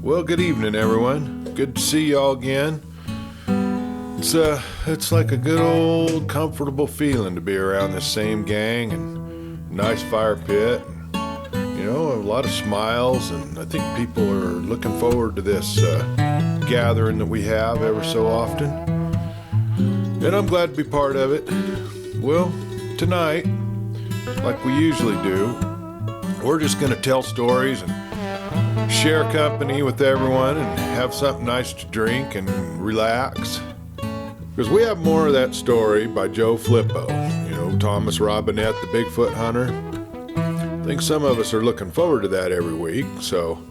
Well, good evening, everyone. Good to see y'all again. It's like a good old comfortable feeling to be around this same gang and nice fire pit. And, a lot of smiles, and I think people are looking forward to this gathering that we have ever so often. And I'm glad to be part of it. Well, tonight, like we usually do, we're just going to tell stories and share company with everyone and have something nice to drink and relax. Because we have more of that story by Joe Flippo, Thomas Robinette, the Bigfoot hunter. I think some of us are looking forward to that every week. So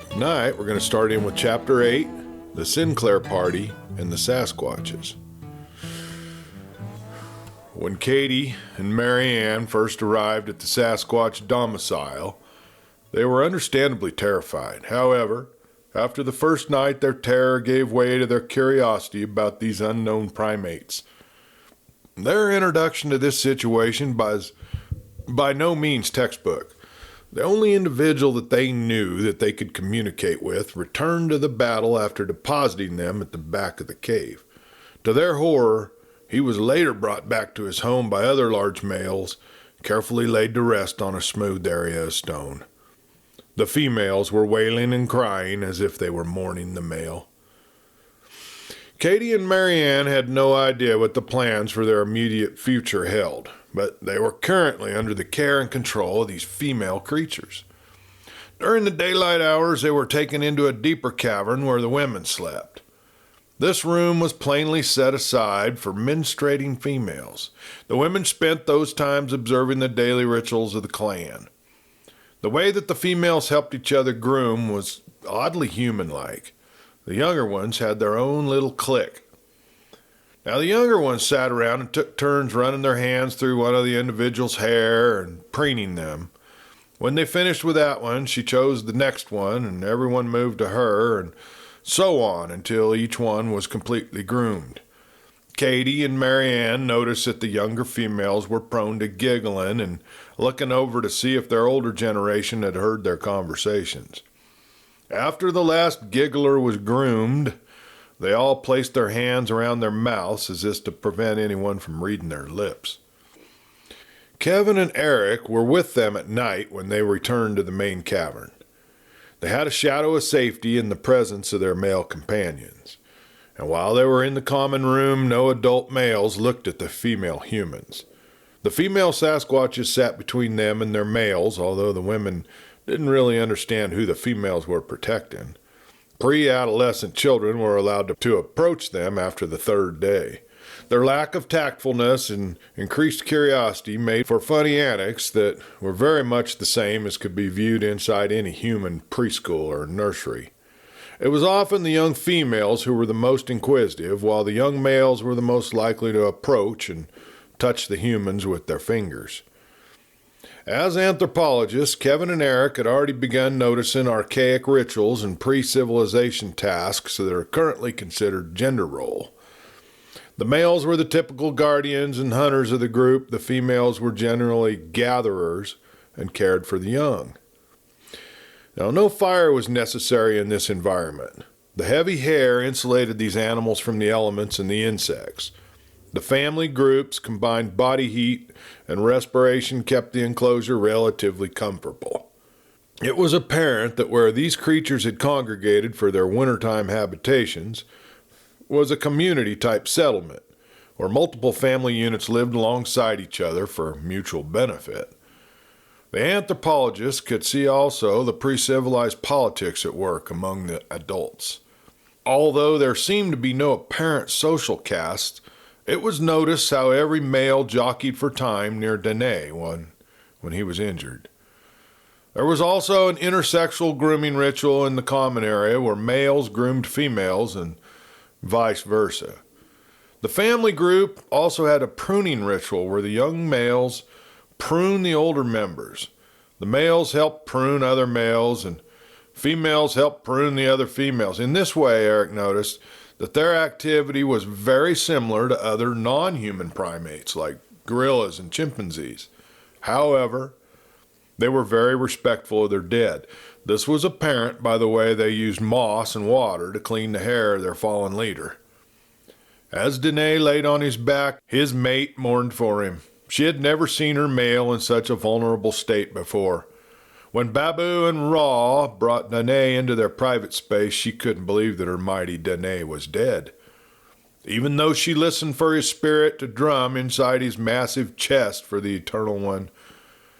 tonight we're going to start in with Chapter 8, the Sinclair Party and the Sasquatches. When Katie and Marianne first arrived at the Sasquatch domicile, they were understandably terrified. However, after the first night, their terror gave way to their curiosity about these unknown primates. Their introduction to this situation was by no means textbook. The only individual that they knew that they could communicate with returned to the battle after depositing them at the back of the cave. To their horror, he was later brought back to his home by other large males, carefully laid to rest on a smooth area of stone. The females were wailing and crying as if they were mourning the male. Katie and Marianne had no idea what the plans for their immediate future held, but they were currently under the care and control of these female creatures. During the daylight hours, they were taken into a deeper cavern where the women slept. This room was plainly set aside for menstruating females. The women spent those times observing the daily rituals of the clan. The way that the females helped each other groom was oddly human-like. The younger ones had their own little clique. Now, the younger ones sat around and took turns running their hands through one of the individual's hair and preening them. When they finished with that one, she chose the next one, and everyone moved to her, and so on until each one was completely groomed. Katie and Marianne noticed that the younger females were prone to giggling and looking over to see if their older generation had heard their conversations. After the last giggler was groomed, they all placed their hands around their mouths as if to prevent anyone from reading their lips. Kevin and Eric were with them at night when they returned to the main cavern. They had a shadow of safety in the presence of their male companions. And while they were in the common room, no adult males looked at the female humans. The female Sasquatches sat between them and their males, although the women didn't really understand who the females were protecting. Pre-adolescent children were allowed to approach them after the third day. Their lack of tactfulness and increased curiosity made for funny antics that were very much the same as could be viewed inside any human preschool or nursery. It was often the young females who were the most inquisitive, while the young males were the most likely to approach and touch the humans with their fingers. As anthropologists, Kevin and Eric had already begun noticing archaic rituals and pre-civilization tasks that are currently considered gender role. The males were the typical guardians and hunters of the group. The females were generally gatherers and cared for the young. Now, no fire was necessary in this environment. The heavy hair insulated these animals from the elements and the insects. The family groups combined body heat and respiration kept the enclosure relatively comfortable. It was apparent that where these creatures had congregated for their wintertime habitations was a community-type settlement, where multiple family units lived alongside each other for mutual benefit. The anthropologists could see also the pre-civilized politics at work among the adults. Although there seemed to be no apparent social caste, it was noticed how every male jockeyed for time near Danae when he was injured. There was also an intersexual grooming ritual in the common area where males groomed females and vice versa. The family group also had a pruning ritual where the young males prune the older members. The males helped prune other males and females helped prune the other females. In this way, Eric noticed that their activity was very similar to other non-human primates like gorillas and chimpanzees. However, they were very respectful of their dead. This was apparent by the way they used moss and water to clean the hair of their fallen leader. As Danae laid on his back, his mate mourned for him. She had never seen her male in such a vulnerable state before. When Babu and Ra brought Danae into their private space, she couldn't believe that her mighty Danae was dead. Even though she listened for his spirit to drum inside his massive chest for the Eternal One,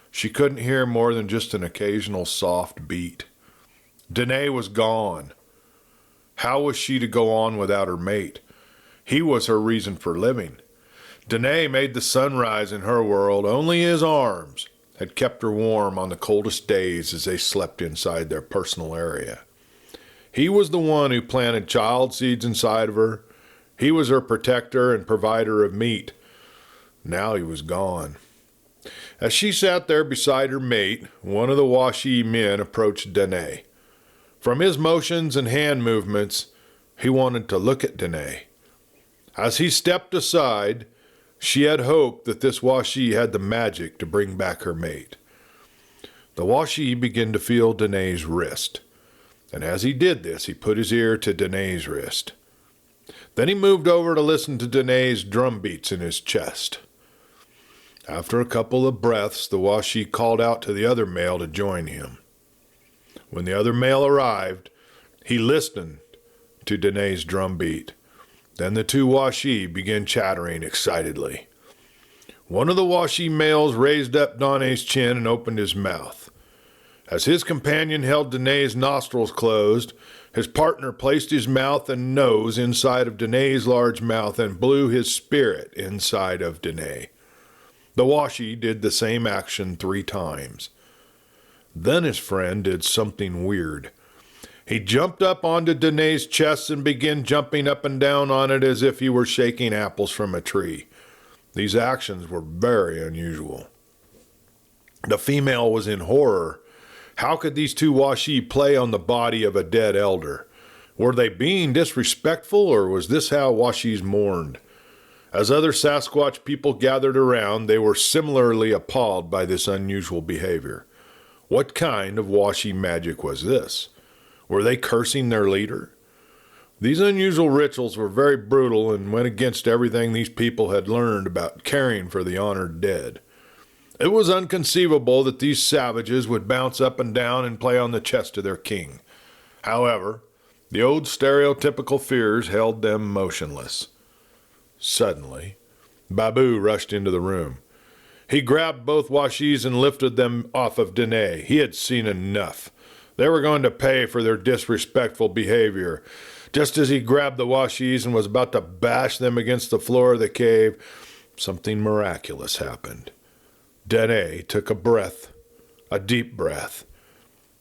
she couldn't hear more than just an occasional soft beat. Danae was gone. How was she to go on without her mate? He was her reason for living. Danae made the sunrise in her world. Only his arms had kept her warm on the coldest days as they slept inside their personal area. He was the one who planted child seeds inside of her. He was her protector and provider of meat. Now he was gone. As she sat there beside her mate, one of the Washi men approached Danae. From his motions and hand movements, he wanted to look at Danae. As he stepped aside, she had hoped that this Washi had the magic to bring back her mate. The Washi began to feel Danae's wrist, and as he did this, he put his ear to Danae's wrist. Then he moved over to listen to Danae's drum beats in his chest. After a couple of breaths, the Washi called out to the other male to join him. When the other male arrived, he listened to Danae's drum beat. Then the two Washi began chattering excitedly. One of the Washi males raised up Danae's chin and opened his mouth. As his companion held Danae's nostrils closed, his partner placed his mouth and nose inside of Danae's large mouth and blew his spirit inside of Danae. The Washi did the same action 3 times. Then his friend did something weird. He jumped up onto Danae's chest and began jumping up and down on it as if he were shaking apples from a tree. These actions were very unusual. The female was in horror. How could these two Washi play on the body of a dead elder? Were they being disrespectful, or was this how Washis mourned? As other Sasquatch people gathered around, they were similarly appalled by this unusual behavior. What kind of Washi magic was this? Were they cursing their leader? These unusual rituals were very brutal and went against everything these people had learned about caring for the honored dead. It was inconceivable that these savages would bounce up and down and play on the chest of their king. However, the old stereotypical fears held them motionless. Suddenly, Babu rushed into the room. He grabbed both Washis and lifted them off of Danae. He had seen enough. They were going to pay for their disrespectful behavior. Just as he grabbed the Washis and was about to bash them against the floor of the cave, something miraculous happened. Danae took a breath, a deep breath.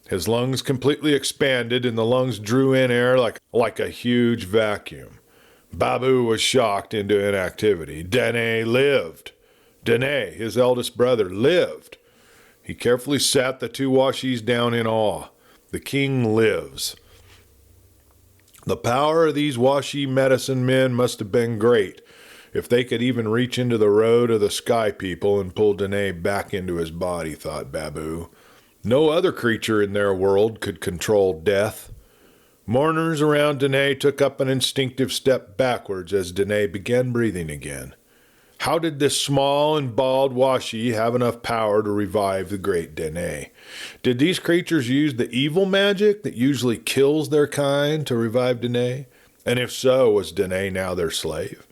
His lungs completely expanded and the lungs drew in air like a huge vacuum. Babu was shocked into inactivity. Danae lived. Danae, his eldest brother, lived. He carefully sat the two Washis down in awe. The king lives. The power of these Washi medicine men must have been great if they could even reach into the road of the sky people and pull Danae back into his body, thought Babu. No other creature in their world could control death. Mourners around Danae took up an instinctive step backwards as Danae began breathing again. How did this small and bald Washi have enough power to revive the great Danae? Did these creatures use the evil magic that usually kills their kind to revive Danae? And if so, was Danae now their slave?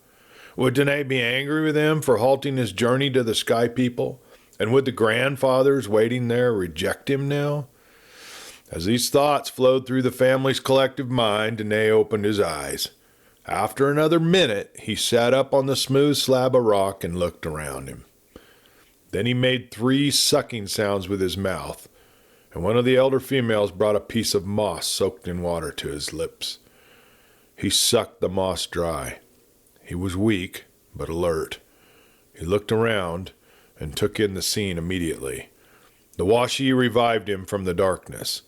Would Danae be angry with him for halting his journey to the sky people? And would the grandfathers waiting there reject him now? As these thoughts flowed through the family's collective mind, Danae opened his eyes. After another minute, he sat up on the smooth slab of rock and looked around him. Then he made 3 sucking sounds with his mouth, and one of the elder females brought a piece of moss soaked in water to his lips. He sucked the moss dry. He was weak, but alert. He looked around and took in the scene immediately. The Washi revived him from the darkness.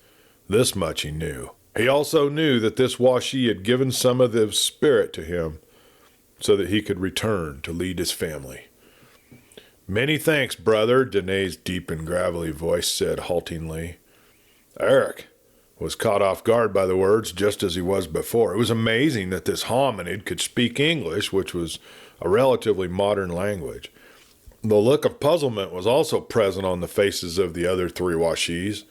This much he knew. He also knew that this Washi had given some of the spirit to him so that he could return to lead his family. Many thanks, brother, Danae's deep and gravelly voice said haltingly. Eric, was caught off guard by the words just as he was before. It was amazing that this hominid could speak English, which was a relatively modern language. The look of puzzlement was also present on the faces of the other three Washis.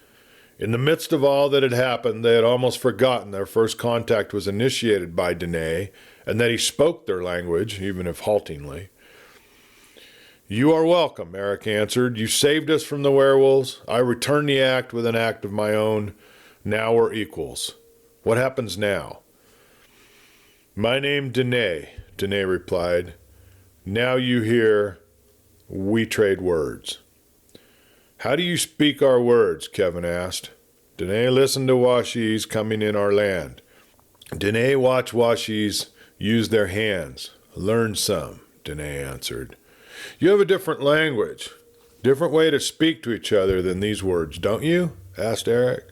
In the midst of all that had happened, they had almost forgotten their first contact was initiated by Dene, and that he spoke their language, even if haltingly. "You are welcome," Eric answered. "You saved us from the werewolves. I return the act with an act of my own. Now we're equals. What happens now?" "My name Dene," Dene replied. "Now you hear, we trade words." "How do you speak our words?" Kevin asked. "Dene listened to Washis coming in our land. Dene watch Washis use their hands. Learn some," Dene answered. "You have a different language, different way to speak to each other than these words, don't you?" asked Eric.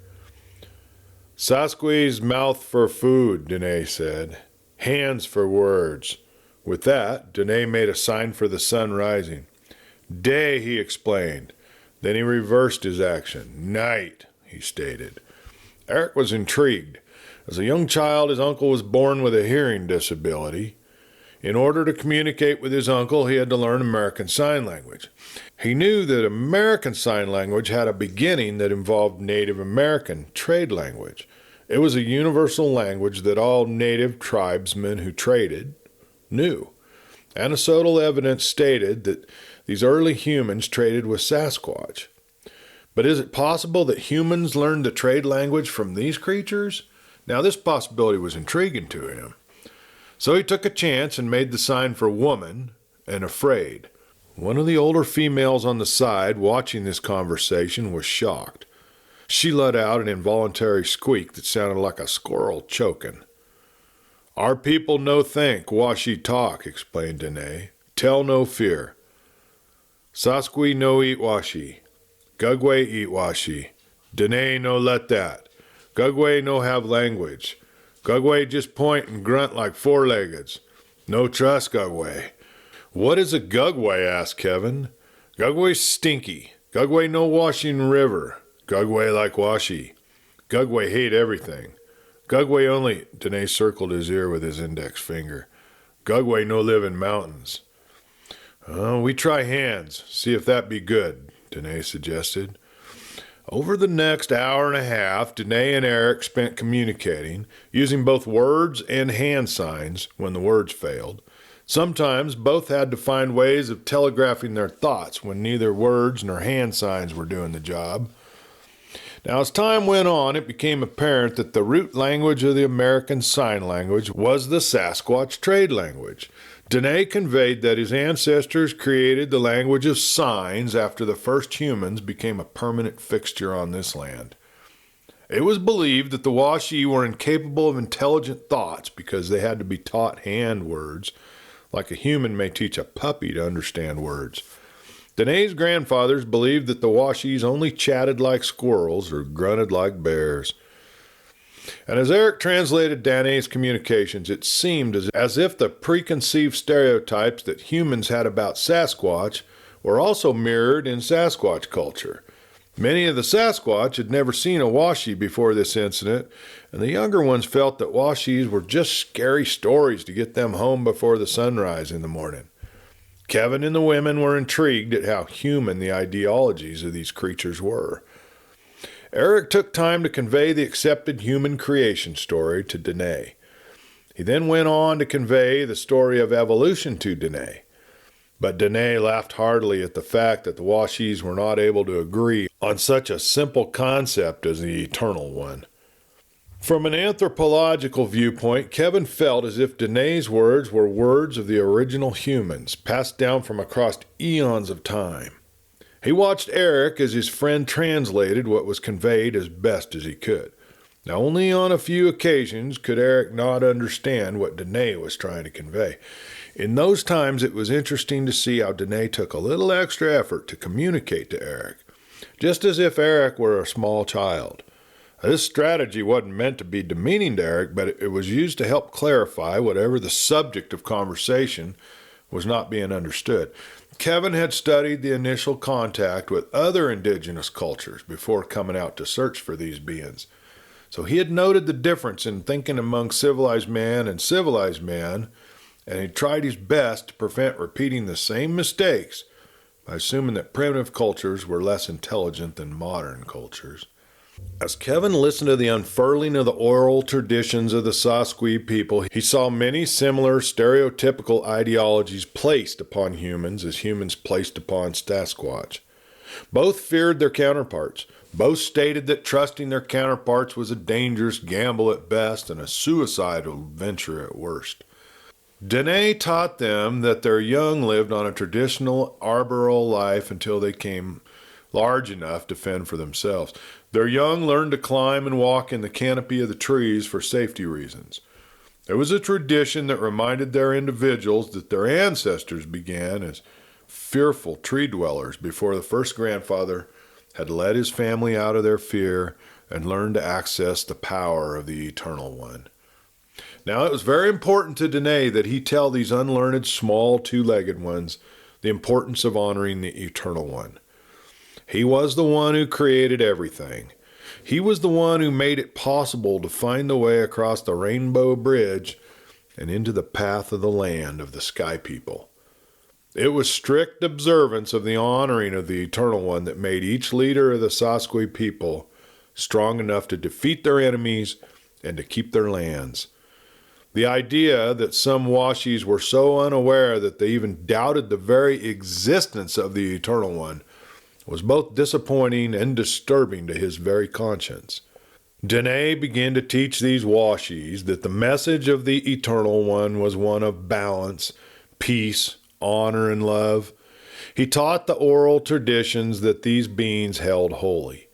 "Sasquatch's mouth for food," Dene said. "Hands for words." With that, Dene made a sign for the sun rising. "Day," he explained. Then he reversed his action. "Night," he stated. Eric was intrigued. As a young child, his uncle was born with a hearing disability. In order to communicate with his uncle, he had to learn American Sign Language. He knew that American Sign Language had a beginning that involved Native American trade language. It was a universal language that all native tribesmen who traded knew. Anecdotal evidence stated that these early humans traded with Sasquatch. But is it possible that humans learned the trade language from these creatures? Now, this possibility was intriguing to him. So he took a chance and made the sign for woman and afraid. One of the older females on the side watching this conversation was shocked. She let out an involuntary squeak that sounded like a squirrel choking. "Our people no think, Washi talk," explained Dene. "Tell no fear. Sasqui no eat Washi. Gugwe eat Washi. Dene no let that. Gugwe no have language. Gugwe just point and grunt like four-leggeds. No trust Gugwe." "What is a Gugwe?" asked Kevin. "Gugwe stinky. Gugwe no washing river. Gugwe like Washi. Gugwe hate everything. Gugwe only," Dene circled his ear with his index finger. "Gugwe no live in mountains." "We try hands, see if that be good," Dene suggested. Over the next hour and a half, Dene and Eric spent communicating, using both words and hand signs when the words failed. Sometimes both had to find ways of telegraphing their thoughts when neither words nor hand signs were doing the job. Now, as time went on, it became apparent that the root language of the American Sign Language was the Sasquatch trade language. Dene conveyed that his ancestors created the language of signs after the first humans became a permanent fixture on this land. It was believed that the Washi were incapable of intelligent thoughts because they had to be taught hand words, like a human may teach a puppy to understand words. Dene's grandfathers believed that the Washis only chatted like squirrels or grunted like bears. And as Eric translated Dene's communications, it seemed as if the preconceived stereotypes that humans had about Sasquatch were also mirrored in Sasquatch culture. Many of the Sasquatch had never seen a Washi before this incident, and the younger ones felt that Washis were just scary stories to get them home before the sunrise in the morning. Kevin and the women were intrigued at how human the ideologies of these creatures were. Eric took time to convey the accepted human creation story to Dene. He then went on to convey the story of evolution to Dene. But Dene laughed heartily at the fact that the Washis were not able to agree on such a simple concept as the eternal one. From an anthropological viewpoint, Kevin felt as if Dene's words were words of the original humans, passed down from across eons of time. He watched Eric as his friend translated what was conveyed as best as he could. Now, only on a few occasions could Eric not understand what Dene was trying to convey. In those times, it was interesting to see how Dene took a little extra effort to communicate to Eric, just as if Eric were a small child. This strategy wasn't meant to be demeaning to Eric, but it was used to help clarify whatever the subject of conversation was not being understood. Kevin had studied the initial contact with other indigenous cultures before coming out to search for these beings. So he had noted the difference in thinking among civilized man and civilized man, and he tried his best to prevent repeating the same mistakes by assuming that primitive cultures were less intelligent than modern cultures. As Kevin listened to the unfurling of the oral traditions of the Sasquatch people, he saw many similar stereotypical ideologies placed upon humans as humans placed upon Sasquatch. Both feared their counterparts. Both stated that trusting their counterparts was a dangerous gamble at best and a suicidal venture at worst. Dene taught them that their young lived on a traditional arboreal life until they came large enough to fend for themselves. Their young learned to climb and walk in the canopy of the trees for safety reasons. It was a tradition that reminded their individuals that their ancestors began as fearful tree dwellers before the first grandfather had led his family out of their fear and learned to access the power of the Eternal One. Now it was very important to Dene that he tell these unlearned, small, two-legged ones the importance of honoring the Eternal One. He was the one who created everything. He was the one who made it possible to find the way across the Rainbow Bridge and into the path of the land of the Sky People. It was strict observance of the honoring of the Eternal One that made each leader of the Sasquatch people strong enough to defeat their enemies and to keep their lands. The idea that some Washies were so unaware that they even doubted the very existence of the Eternal One was both disappointing and disturbing to his very conscience. Dene began to teach these Washies that the message of the Eternal One was one of balance, peace, honor, and love. He taught the oral traditions that these beings held holy.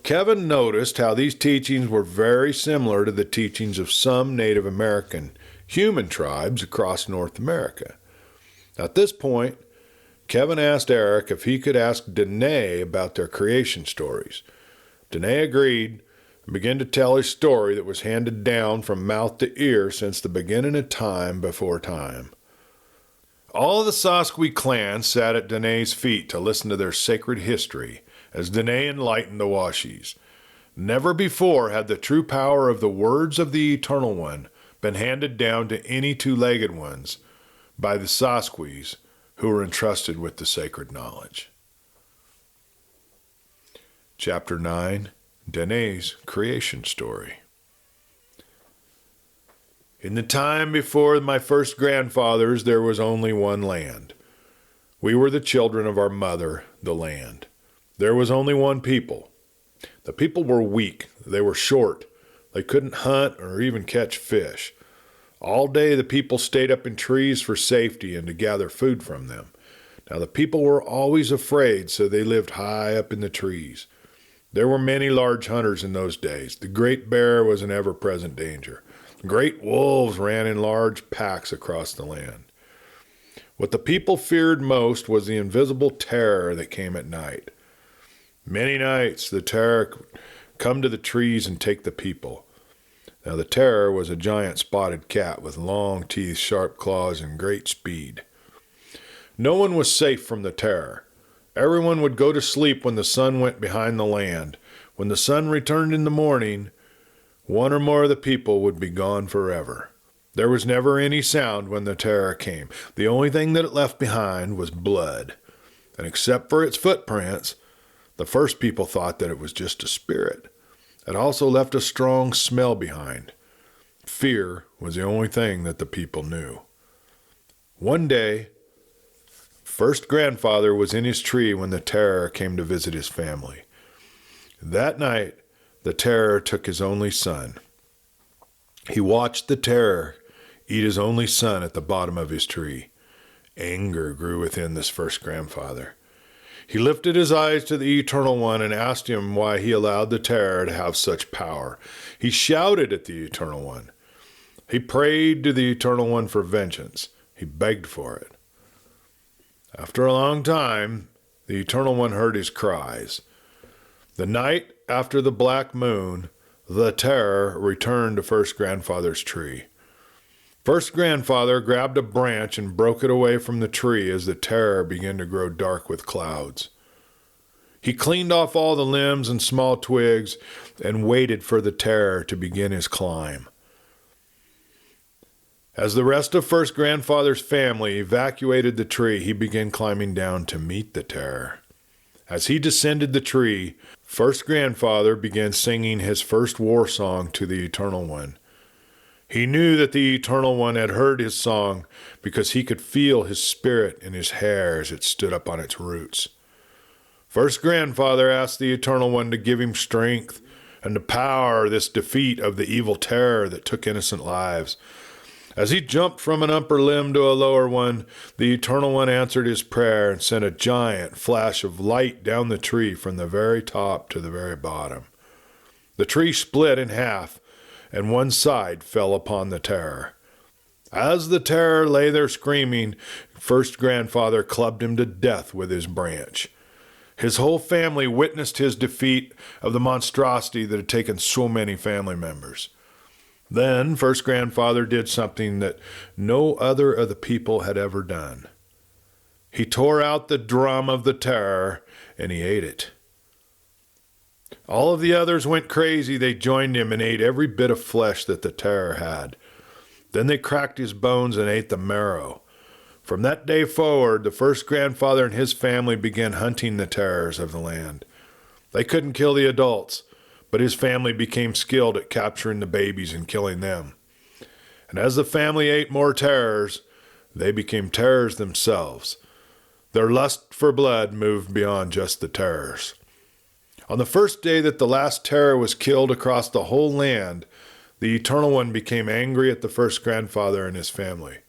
Kevin noticed how these teachings were very similar to the teachings of some Native American human tribes across North America. At this point, Kevin asked Eric if he could ask Dene about their creation stories. Dene agreed and began to tell his story that was handed down from mouth to ear since the beginning of time before time. All of the Sasquatch clan sat at Dene's feet to listen to their sacred history as Dene enlightened the Washies. Never before had the true power of the words of the Eternal One been handed down to any two-legged ones by the Sasquatch who were entrusted with the sacred knowledge. Chapter 9, Dene's Creation Story. In the time before my first grandfathers, there was only one land. We were the children of our mother, the land. There was only one people. The people were weak. They were short. They couldn't hunt or even catch fish. All day the people stayed up in trees for safety and to gather food from them. Now the people were always afraid, so they lived high up in the trees. There were many large hunters in those days. The great bear was an ever-present danger. Great wolves ran in large packs across the land. What the people feared most was the invisible terror that came at night. Many nights the terror would come to the trees and take the people. Now the terror was a giant spotted cat with long teeth, sharp claws, and great speed. No one was safe from the terror. Everyone would go to sleep when the sun went behind the land. When the sun returned in the morning, one or more of the people would be gone forever. There was never any sound when the terror came. The only thing that it left behind was blood. And except for its footprints, the first people thought that it was just a spirit. It also left a strong smell behind. Fear was the only thing that the people knew. One day, first grandfather was in his tree when the terror came to visit his family. That night, the terror took his only son. He watched the terror eat his only son at the bottom of his tree. Anger grew within this first grandfather. He lifted his eyes to the Eternal One and asked him why he allowed the terror to have such power. He shouted at the Eternal One. He prayed to the Eternal One for vengeance. He begged for it. After a long time, the Eternal One heard his cries. The night after the black moon, the terror returned to first grandfather's tree. First grandfather grabbed a branch and broke it away from the tree as the terror began to grow dark with clouds. He cleaned off all the limbs and small twigs and waited for the terror to begin his climb. As the rest of First Grandfather's family evacuated the tree, he began climbing down to meet the terror. As he descended the tree, First Grandfather began singing his first war song to the Eternal One. He knew that the Eternal One had heard his song because he could feel his spirit in his hair as it stood up on its roots. First Grandfather asked the Eternal One to give him strength and to power this defeat of the evil terror that took innocent lives. As he jumped from an upper limb to a lower one, the Eternal One answered his prayer and sent a giant flash of light down the tree from the very top to the very bottom. The tree split in half, and one side fell upon the terror. As the terror lay there screaming, First Grandfather clubbed him to death with his branch. His whole family witnessed his defeat of the monstrosity that had taken so many family members. Then First Grandfather did something that no other of the people had ever done. He tore out the drum of the terror and he ate it. All of the others went crazy. They joined him and ate every bit of flesh that the terror had. Then they cracked his bones and ate the marrow. From that day forward, the First Grandfather and his family began hunting the terrors of the land. They couldn't kill the adults, but his family became skilled at capturing the babies and killing them. And as the family ate more terrors, they became terrors themselves. Their lust for blood moved beyond just the terrors. On the first day that the last terror was killed across the whole land, the Eternal One became angry at the First Grandfather and his family.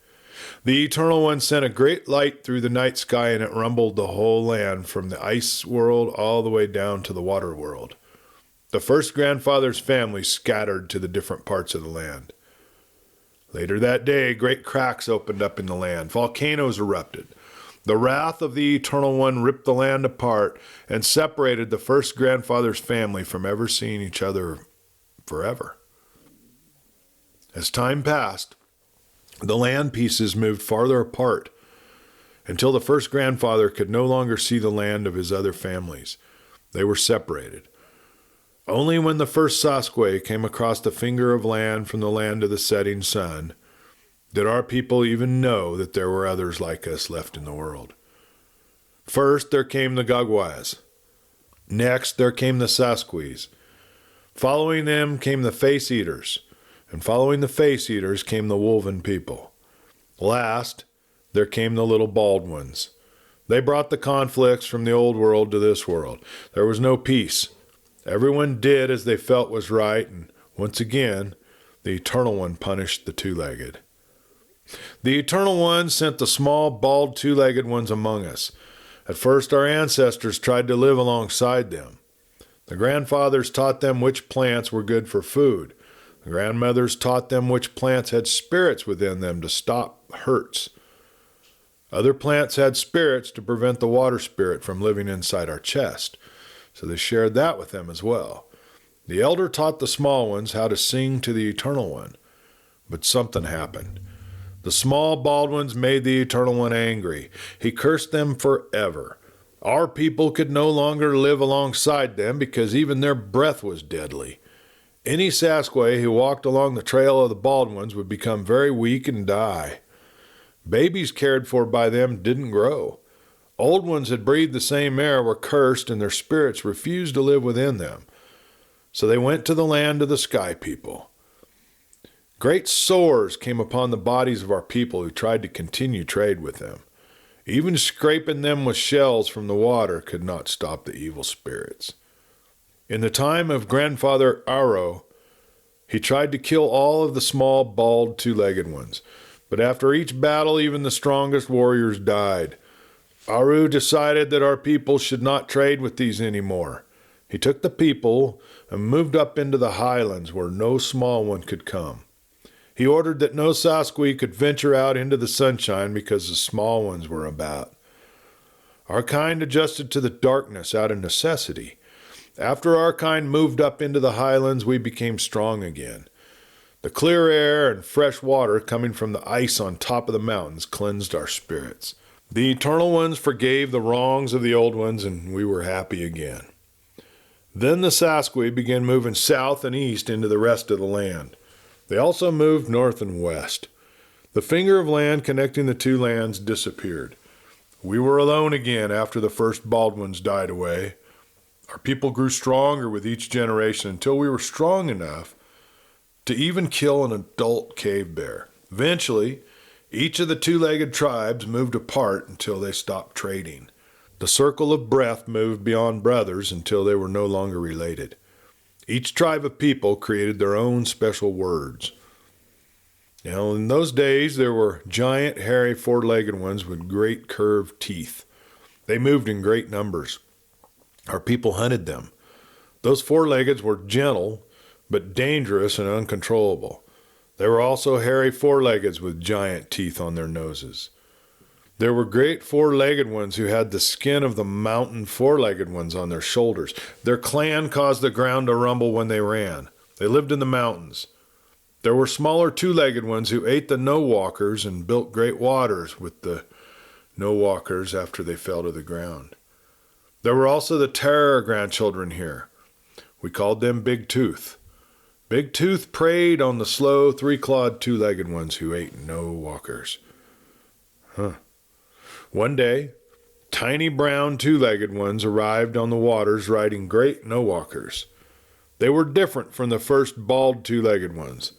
The Eternal One sent a great light through the night sky, and it rumbled the whole land from the ice world all the way down to the water world. The First Grandfather's family scattered to the different parts of the land. Later that day, great cracks opened up in the land. Volcanoes erupted. The wrath of the Eternal One ripped the land apart and separated the First Grandfather's family from ever seeing each other forever. As time passed, the land pieces moved farther apart until the First Grandfather could no longer see the land of his other families. They were separated. Only when the first Sasquatch came across the finger of land from the land of the setting sun did our people even know that there were others like us left in the world. First there came the Gagwais. Next there came the Sasquatch. Following them came the Face Eaters, and following the Face Eaters came the Wolven people. Last there came the little bald ones. They brought the conflicts from the old world to this world. There was no peace. Everyone did as they felt was right, and once again, the Eternal One punished the two-legged. The Eternal One sent the small, bald, two-legged ones among us. At first, our ancestors tried to live alongside them. The grandfathers taught them which plants were good for food. The grandmothers taught them which plants had spirits within them to stop hurts. Other plants had spirits to prevent the water spirit from living inside our chest, so they shared that with them as well. The elder taught the small ones how to sing to the Eternal One, but something happened. The small bald ones made the Eternal One angry. He cursed them forever. Our people could no longer live alongside them because even their breath was deadly. Any Sasquatch who walked along the trail of the bald ones would become very weak and die. Babies cared for by them didn't grow. Old ones had breathed the same air were cursed, and their spirits refused to live within them. So they went to the land of the sky people. Great sores came upon the bodies of our people who tried to continue trade with them. Even scraping them with shells from the water could not stop the evil spirits. In the time of Grandfather Aro, he tried to kill all of the small, bald, two-legged ones. But after each battle, even the strongest warriors died. Aru decided that our people should not trade with these anymore. He took the people and moved up into the highlands where no small one could come. He ordered that no Sasquatch could venture out into the sunshine because the small ones were about. Our kind adjusted to the darkness out of necessity. After our kind moved up into the highlands, we became strong again. The clear air and fresh water coming from the ice on top of the mountains cleansed our spirits. The Eternal Ones forgave the wrongs of the Old Ones, and we were happy again. Then the Sasquatch began moving south and east into the rest of the land. They also moved north and west. The finger of land connecting the two lands disappeared. We were alone again after the first Baldwins died away. Our people grew stronger with each generation until we were strong enough to even kill an adult cave bear. Eventually, each of the two-legged tribes moved apart until they stopped trading. The circle of breath moved beyond brothers until they were no longer related. Each tribe of people created their own special words. Now, in those days, there were giant, hairy, four-legged ones with great curved teeth. They moved in great numbers. Our people hunted them. Those four-leggeds were gentle, but dangerous and uncontrollable. There were also hairy four-leggeds with giant teeth on their noses. There were great four-legged ones who had the skin of the mountain four-legged ones on their shoulders. Their clan caused the ground to rumble when they ran. They lived in the mountains. There were smaller two-legged ones who ate the no-walkers and built great waters with the no-walkers after they fell to the ground. There were also the terror grandchildren here. We called them Big Tooth. Big Tooth preyed on the slow, three-clawed, two-legged ones who ate no-walkers. One day, tiny brown two-legged ones arrived on the waters riding great no-walkers. They were different from the first bald two-legged ones.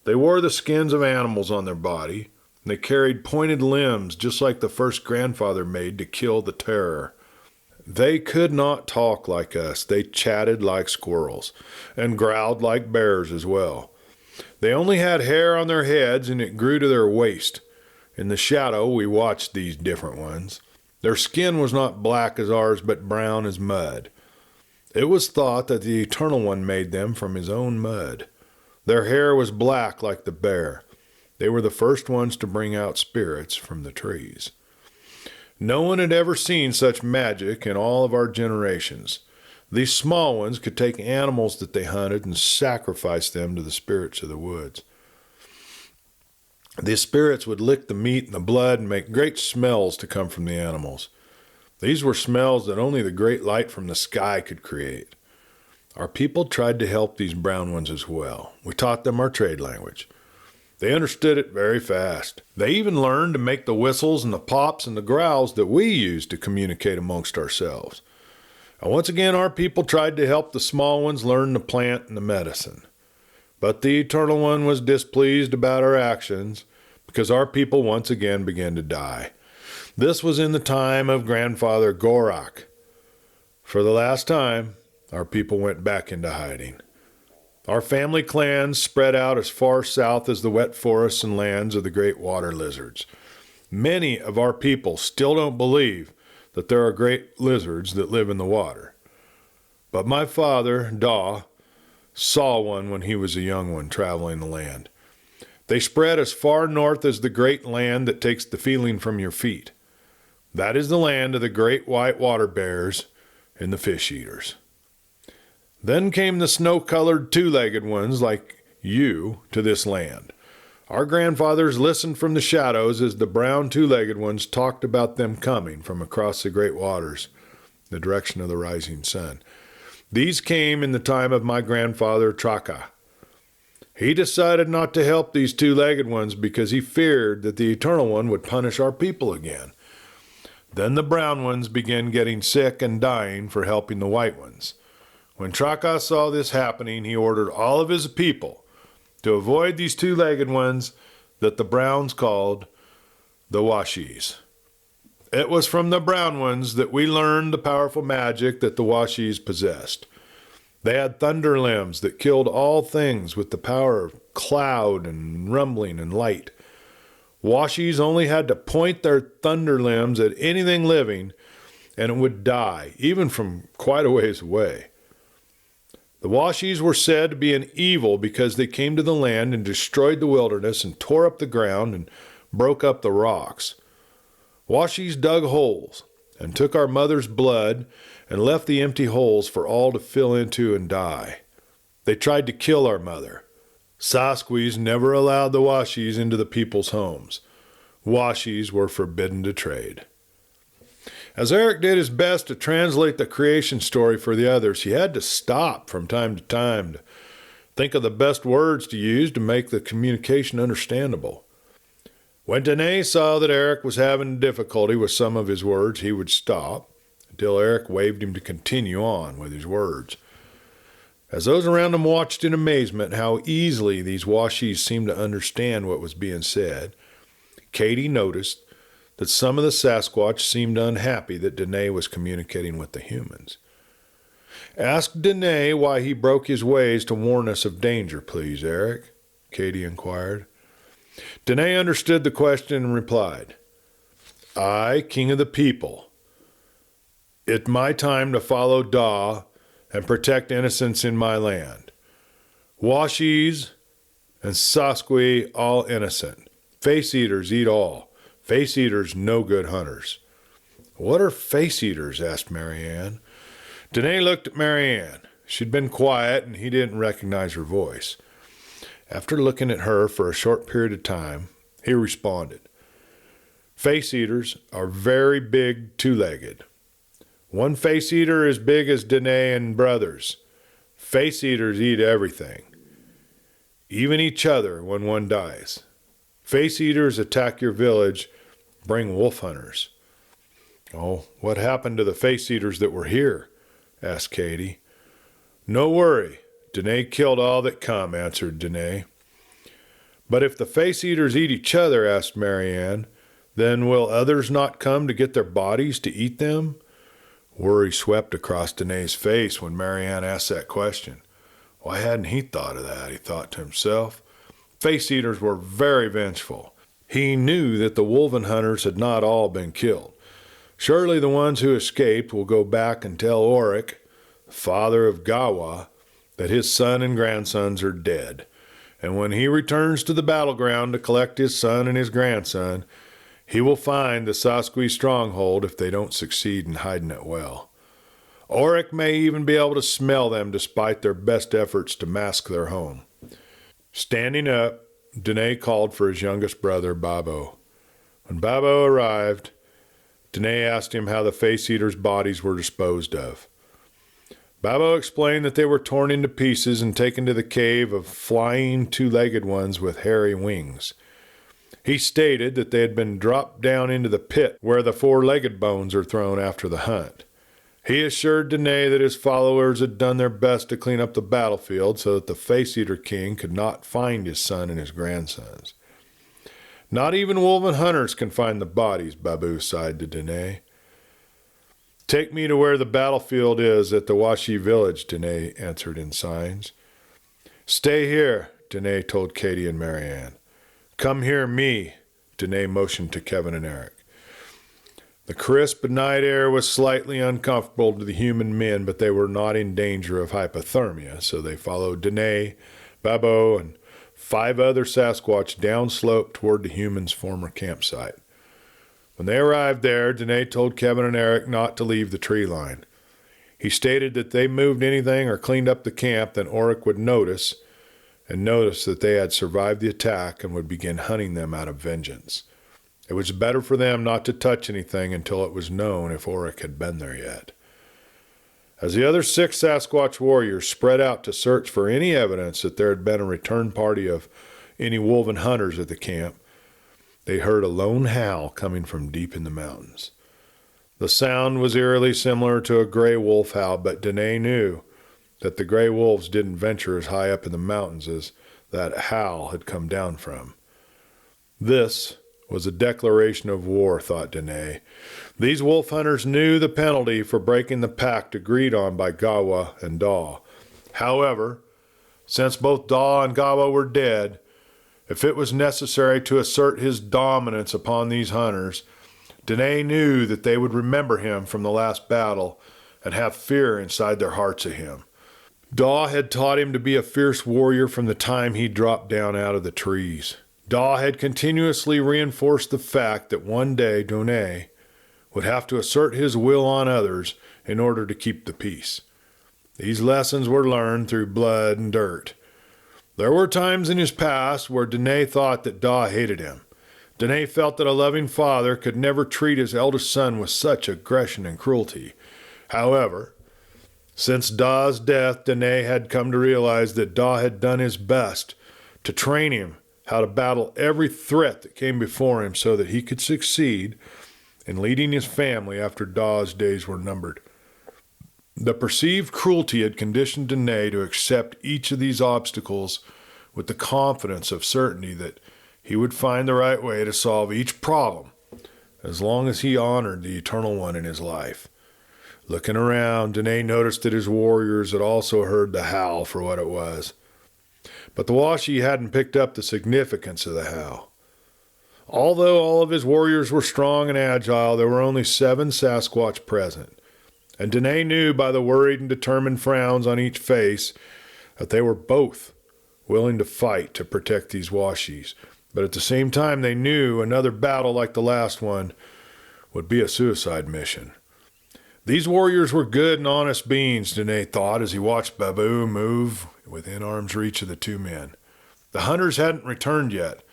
They wore the skins of animals on their body, and they carried pointed limbs just like the first grandfather made to kill the terror. They could not talk like us. They chatted like squirrels and growled like bears as well. They only had hair on their heads and it grew to their waist. In the shadow, we watched these different ones. Their skin was not black as ours, but brown as mud. It was thought that the Eternal One made them from his own mud. Their hair was black like the bear. They were the first ones to bring out spirits from the trees. No one had ever seen such magic in all of our generations. These small ones could take animals that they hunted and sacrifice them to the spirits of the woods. These spirits would lick the meat and the blood and make great smells to come from the animals. These were smells that only the great light from the sky could create. Our people tried to help these brown ones as well. We taught them our trade language. They understood it very fast. They even learned to make the whistles and the pops and the growls that we used to communicate amongst ourselves. And once again, our people tried to help the small ones learn the plant and the medicine. But the Eternal One was displeased about our actions because our people once again began to die. This was in the time of Grandfather Gorak. For the last time, our people went back into hiding. Our family clans spread out as far south as the wet forests and lands of the great water lizards. Many of our people still don't believe that there are great lizards that live in the water. But my father, Daw, saw one when he was a young one traveling the land. They spread as far north as the great land that takes the feeling from your feet. That is the land of the great white water bears and the fish eaters. Then came the snow-colored two-legged ones like you to this land. Our grandfathers listened from the shadows as the brown two-legged ones talked about them coming from across the great waters, the direction of the rising sun. These came in the time of my grandfather Traka. He decided not to help these two-legged ones because he feared that the Eternal One would punish our people again. Then the brown ones began getting sick and dying for helping the white ones. When Traka saw this happening, he ordered all of his people to avoid these two-legged ones that the Browns called the Washis. It was from the brown ones that we learned the powerful magic that the Washis possessed. They had thunder limbs that killed all things with the power of cloud and rumbling and light. Washis only had to point their thunder limbs at anything living and it would die, even from quite a ways away. The Washis were said to be an evil because they came to the land and destroyed the wilderness and tore up the ground and broke up the rocks. Washis dug holes and took our mother's blood and left the empty holes for all to fill into and die. They tried to kill our mother. Sasquatch never allowed the Washis into the people's homes. Washis were forbidden to trade. As Eric did his best to translate the creation story for the others, he had to stop from time to time to think of the best words to use to make the communication understandable. When Danae saw that Eric was having difficulty with some of his words, he would stop until Eric waved him to continue on with his words. As those around him watched in amazement how easily these washies seemed to understand what was being said, Katie noticed that some of the Sasquatch seemed unhappy that Danae was communicating with the humans. "Ask Danae why he broke his ways to warn us of danger, please, Eric," Katie inquired. Danae understood the question and replied, "I, king of the people, it's my time to follow Da and protect innocents in my land. Washies and Sasquatch all innocent. Face-eaters eat all. Face-eaters no good hunters." "What are face-eaters?" asked Marianne. Danae looked at Marianne. She'd been quiet and he didn't recognize her voice. After looking at her for a short period of time, he responded, "Face-eaters are very big two-legged. One face-eater is big as Danae and brothers. Face-eaters eat everything, even each other when one dies. Face-eaters attack your village, bring wolf hunters." "Oh, what happened to the face-eaters that were here?" asked Katie. "No worry. Danae killed all that come," answered Danae. "But if the face-eaters eat each other," asked Marianne, "then will others not come to get their bodies to eat them?" Worry swept across Danae's face when Marianne asked that question. Why hadn't he thought of that, he thought to himself. Face-eaters were very vengeful. He knew that the wolven hunters had not all been killed. Surely the ones who escaped will go back and tell Oric, the father of Gawa, that his son and grandsons are dead. And when he returns to the battleground to collect his son and his grandson, he will find the Sasquatch stronghold if they don't succeed in hiding it well. Oric may even be able to smell them despite their best efforts to mask their home. Standing up, Danae called for his youngest brother, Babo. When Babo arrived, Danae asked him how the face-eaters' bodies were disposed of. Babo explained that they were torn into pieces and taken to the cave of flying two-legged ones with hairy wings. He stated that they had been dropped down into the pit where the four-legged bones are thrown after the hunt. He assured Danae that his followers had done their best to clean up the battlefield so that the face-eater king could not find his son and his grandsons. "Not even wolven hunters can find the bodies," Babu sighed to Danae. "Take me to where the battlefield is at the Washi village," Danae answered in signs. "Stay here," Danae told Katie and Marianne. "Come here, me," Danae motioned to Kevin and Eric. The crisp night air was slightly uncomfortable to the human men, but they were not in danger of hypothermia, so they followed Danae, Babo, and 5 other Sasquatch downslope toward the humans' former campsite. When they arrived there, Danae told Kevin and Eric not to leave the tree line. He stated that they moved anything or cleaned up the camp, then Oric would notice that they had survived the attack and would begin hunting them out of vengeance. It was better for them not to touch anything until it was known if Oric had been there yet. As the other 6 Sasquatch warriors spread out to search for any evidence that there had been a return party of any wolven hunters at the camp, they heard a lone howl coming from deep in the mountains. The sound was eerily similar to a gray wolf howl, but Danae knew that the gray wolves didn't venture as high up in the mountains as that howl had come down from. This was a declaration of war, thought Danae. These wolf hunters knew the penalty for breaking the pact agreed on by Gawa and Daw. However, since both Daw and Gawa were dead, if it was necessary to assert his dominance upon these hunters, Danae knew that they would remember him from the last battle and have fear inside their hearts of him. Daw had taught him to be a fierce warrior from the time he dropped down out of the trees. Daw had continuously reinforced the fact that one day Danae would have to assert his will on others in order to keep the peace. These lessons were learned through blood and dirt. There were times in his past where Danae thought that Daw hated him. Danae felt that a loving father could never treat his eldest son with such aggression and cruelty. However, since Daw's death, Danae had come to realize that Daw had done his best to train him how to battle every threat that came before him so that he could succeed in leading his family after Daw's days were numbered. The perceived cruelty had conditioned Danae to accept each of these obstacles with the confidence of certainty that he would find the right way to solve each problem as long as he honored the Eternal One in his life. Looking around, Danae noticed that his warriors had also heard the howl for what it was. But the Washi hadn't picked up the significance of the howl. Although all of his warriors were strong and agile, there were only 7 Sasquatch present, and Danae knew by the worried and determined frowns on each face that they were both willing to fight to protect these Washis. But at the same time, they knew another battle like the last one would be a suicide mission. These warriors were good and honest beings, Danae thought as he watched Babu move within arm's reach of the 2 men. The hunters hadn't returned yet,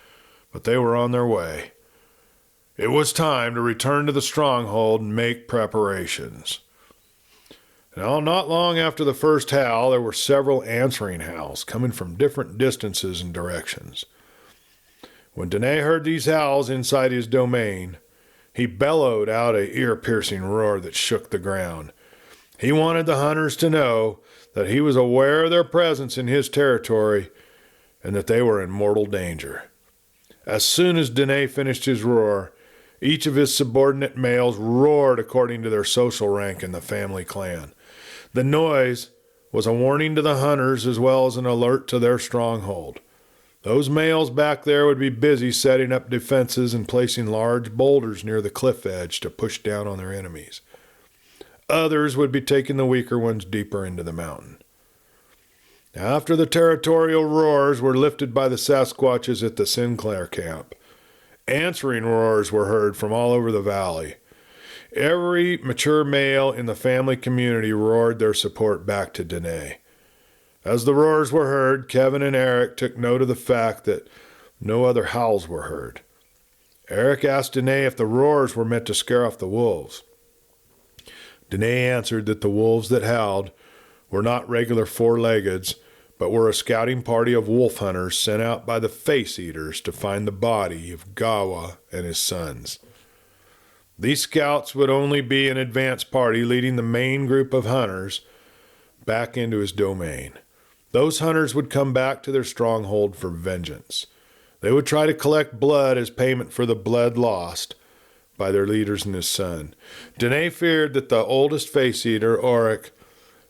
but they were on their way. It was time to return to the stronghold and make preparations. Now, not long after the first howl, there were several answering howls coming from different distances and directions. When Danae heard these howls inside his domain, he bellowed out an ear-piercing roar that shook the ground. He wanted the hunters to know that he was aware of their presence in his territory and that they were in mortal danger. As soon as Danae finished his roar, each of his subordinate males roared according to their social rank in the family clan. The noise was a warning to the hunters as well as an alert to their stronghold. Those males back there would be busy setting up defenses and placing large boulders near the cliff edge to push down on their enemies. Others would be taking the weaker ones deeper into the mountain. After the territorial roars were lifted by the Sasquatches at the Sinclair camp, answering roars were heard from all over the valley. Every mature male in the family community roared their support back to Danae. As the roars were heard, Kevin and Eric took note of the fact that no other howls were heard. Eric asked Danae if the roars were meant to scare off the wolves. Danae answered that the wolves that howled were not regular 4-leggeds, but were a scouting party of wolf hunters sent out by the Face Eaters to find the body of Gawa and his sons. These scouts would only be an advance party leading the main group of hunters back into his domain. Those hunters would come back to their stronghold for vengeance. They would try to collect blood as payment for the blood lost by their leaders and his son. Danae feared that the oldest Face Eater, Auric,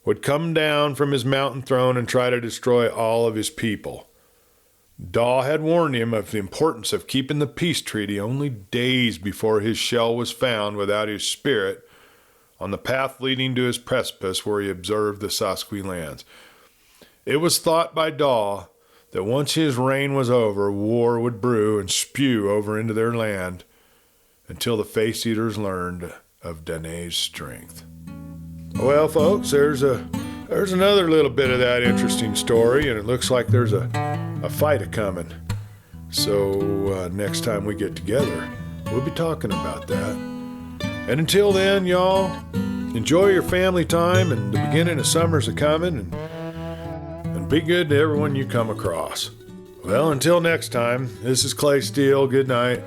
would come down from his mountain throne and try to destroy all of his people. Daw had warned him of the importance of keeping the peace treaty only days before his shell was found without his spirit on the path leading to his precipice where he observed the Sasqui lands. It was thought by Daw that once his reign was over, war would brew and spew over into their land until the Face Eaters learned of Danae's strength. Well, folks, there's another little bit of that interesting story, and it looks like there's a fight a-coming. So next time we get together, we'll be talking about that. And until then, y'all, enjoy your family time, and the beginning of summer's a-coming, and be good to everyone you come across. Well, until next time, this is Clay Steele. Good night.